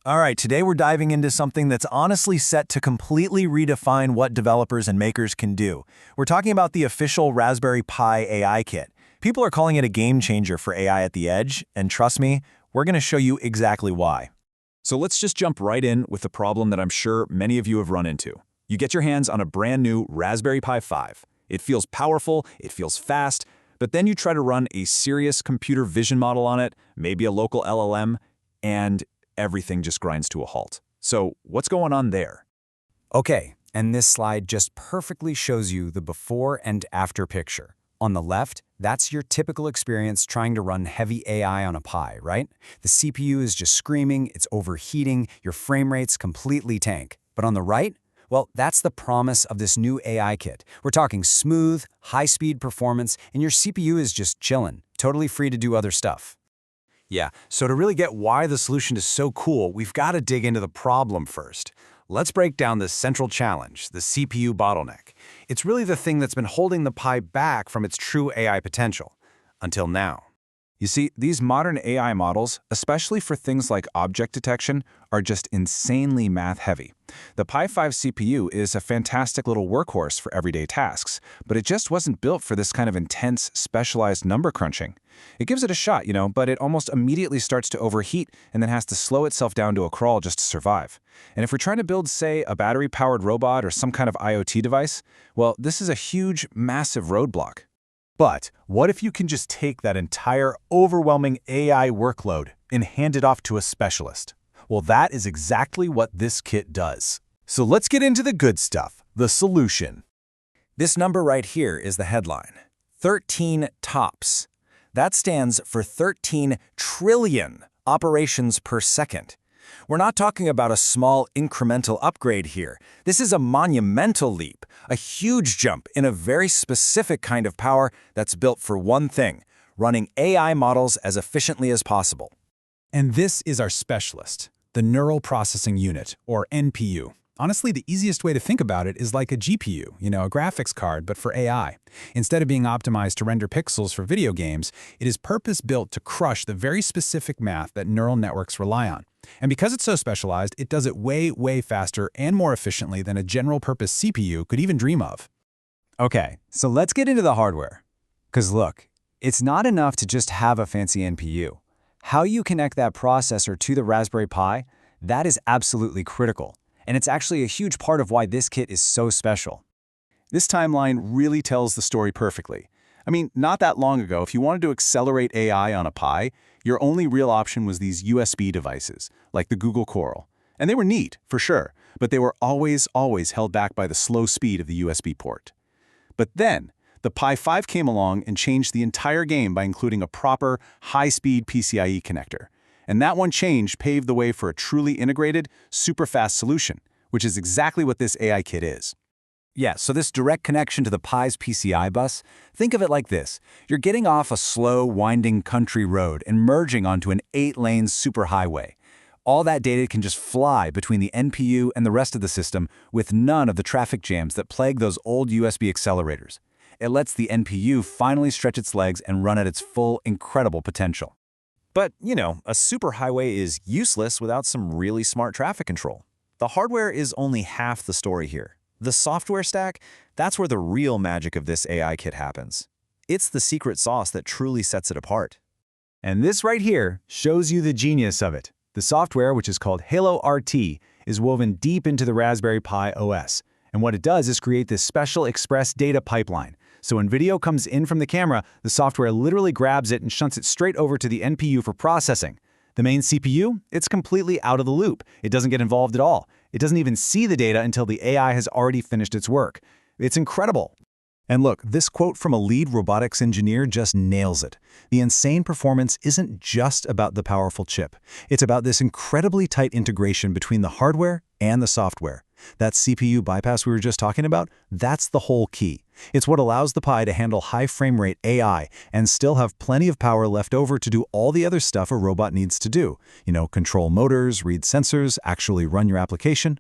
All right, today we're diving into something that's honestly set to completely redefine what developers and makers can do. We're talking about the official Raspberry Pi AI kit. People are calling it a game changer for AI at the edge, and trust me, we're going to show you exactly why. So let's just jump right in with the problem that I'm sure many of you have run into. You get your hands on a brand new Raspberry Pi 5. It feels powerful, it feels fast, but then you try to run a serious computer vision model on it, maybe a local LLM, and everything just grinds to a halt. So what's going on there? Okay, and this slide just perfectly shows you the before and after picture. On the left, that's your typical experience trying to run heavy AI on a Pi, right? The CPU is just screaming, it's overheating, your frame rates completely tank. But on the right, well, that's the promise of this new AI kit. We're talking smooth, high-speed performance, and your CPU is just chillin', totally free to do other stuff. Yeah, so to really get why the solution is so cool, we've got to dig into the problem first. Let's break down the central challenge, the CPU bottleneck. It's really the thing that's been holding the Pi back from its true AI potential, until now. You see, these modern AI models, especially for things like object detection, are just insanely math-heavy. The Pi 5 CPU is a fantastic little workhorse for everyday tasks, but it just wasn't built for this kind of intense, specialized number crunching. It gives it a shot, but it almost immediately starts to overheat and then has to slow itself down to a crawl just to survive. And if we're trying to build, say, a battery-powered robot or some kind of IoT device, well, this is a huge, massive roadblock. But what if you can just take that entire overwhelming AI workload and hand it off to a specialist? Well, that is exactly what this kit does. So let's get into the good stuff, the solution. This number right here is the headline, 13 TOPS. That stands for 13 trillion operations per second. We're not talking about a small incremental upgrade here. This is a monumental leap, a huge jump in a very specific kind of power that's built for one thing, running AI models as efficiently as possible. And this is our specialist, the Neural Processing Unit, or NPU. Honestly, the easiest way to think about it is like a GPU, a graphics card, but for AI. Instead of being optimized to render pixels for video games, it is purpose-built to crush the very specific math that neural networks rely on. And because it's so specialized, it does it way, way faster and more efficiently than a general-purpose CPU could even dream of. Okay, so let's get into the hardware. Because look, it's not enough to just have a fancy NPU. How you connect that processor to the Raspberry Pi, that is absolutely critical. And it's actually a huge part of why this kit is so special. This timeline really tells the story perfectly. I mean, not that long ago, if you wanted to accelerate AI on a Pi, your only real option was these USB devices, like the Google Coral. And they were neat, for sure, but they were always held back by the slow speed of the USB port. But then, the Pi 5 came along and changed the entire game by including a proper, high-speed PCIe connector. And that one change paved the way for a truly integrated, super-fast solution, which is exactly what this AI kit is. Yeah, so this direct connection to the Pi's PCI bus, think of it like this. You're getting off a slow, winding country road and merging onto an 8-lane superhighway. All that data can just fly between the NPU and the rest of the system with none of the traffic jams that plague those old USB accelerators. It lets the NPU finally stretch its legs and run at its full, incredible potential. But, a superhighway is useless without some really smart traffic control. The hardware is only half the story here. The software stack, that's where the real magic of this AI kit happens. It's the secret sauce that truly sets it apart. And this right here shows you the genius of it. The software, which is called Halo RT, is woven deep into the Raspberry Pi OS. And what it does is create this special express data pipeline. So when video comes in from the camera, the software literally grabs it and shunts it straight over to the NPU for processing. The main CPU, it's completely out of the loop. It doesn't get involved at all. It doesn't even see the data until the AI has already finished its work. It's incredible. And look, this quote from a lead robotics engineer just nails it. The insane performance isn't just about the powerful chip. It's about this incredibly tight integration between the hardware and the software. That CPU bypass we were just talking about, that's the whole key. It's what allows the Pi to handle high frame rate AI and still have plenty of power left over to do all the other stuff a robot needs to do. Control motors, read sensors, actually run your application.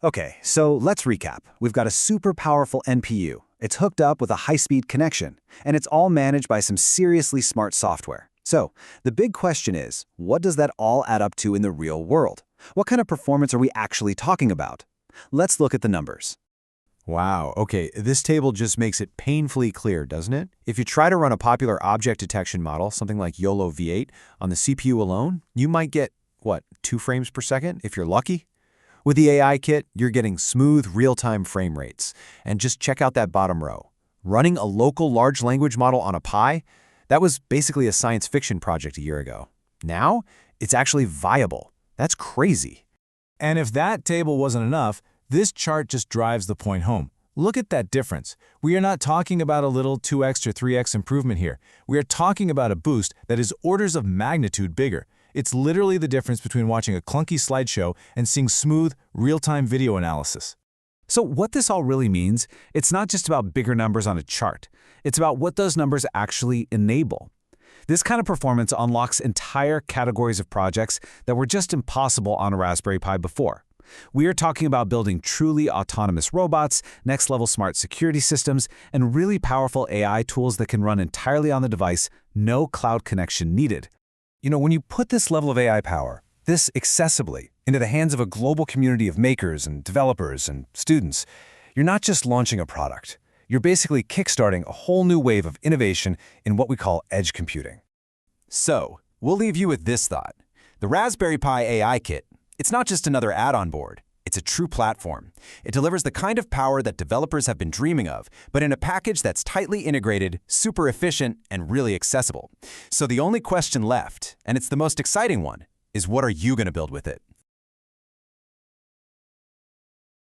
Okay, so let's recap. We've got a super powerful NPU. It's hooked up with a high-speed connection, and it's all managed by some seriously smart software. So, the big question is, what does that all add up to in the real world? What kind of performance are we actually talking about? Let's look at the numbers. Wow, okay, this table just makes it painfully clear, doesn't it? If you try to run a popular object detection model, something like YOLO V8, on the CPU alone, you might get, 2 frames per second if you're lucky? With the AI kit, you're getting smooth, real-time frame rates. And just check out that bottom row. Running a local large language model on a Pi, that was basically a science fiction project a year ago. Now, it's actually viable. That's crazy. And if that table wasn't enough, this chart just drives the point home. Look at that difference. We are not talking about a little 2x or 3x improvement here. We are talking about a boost that is orders of magnitude bigger. It's literally the difference between watching a clunky slideshow and seeing smooth, real-time video analysis. So what this all really means, it's not just about bigger numbers on a chart. It's about what those numbers actually enable. This kind of performance unlocks entire categories of projects that were just impossible on a Raspberry Pi before. We are talking about building truly autonomous robots, next-level smart security systems, and really powerful AI tools that can run entirely on the device, no cloud connection needed. When you put this level of AI power, this accessibly, into the hands of a global community of makers and developers and students, you're not just launching a product. You're basically kickstarting a whole new wave of innovation in what we call edge computing. So, we'll leave you with this thought. The Raspberry Pi AI Kit, it's not just another add-on board. It's a true platform. It delivers the kind of power that developers have been dreaming of, but in a package that's tightly integrated, super efficient, and really accessible. So the only question left, and it's the most exciting one, is what are you going to build with it?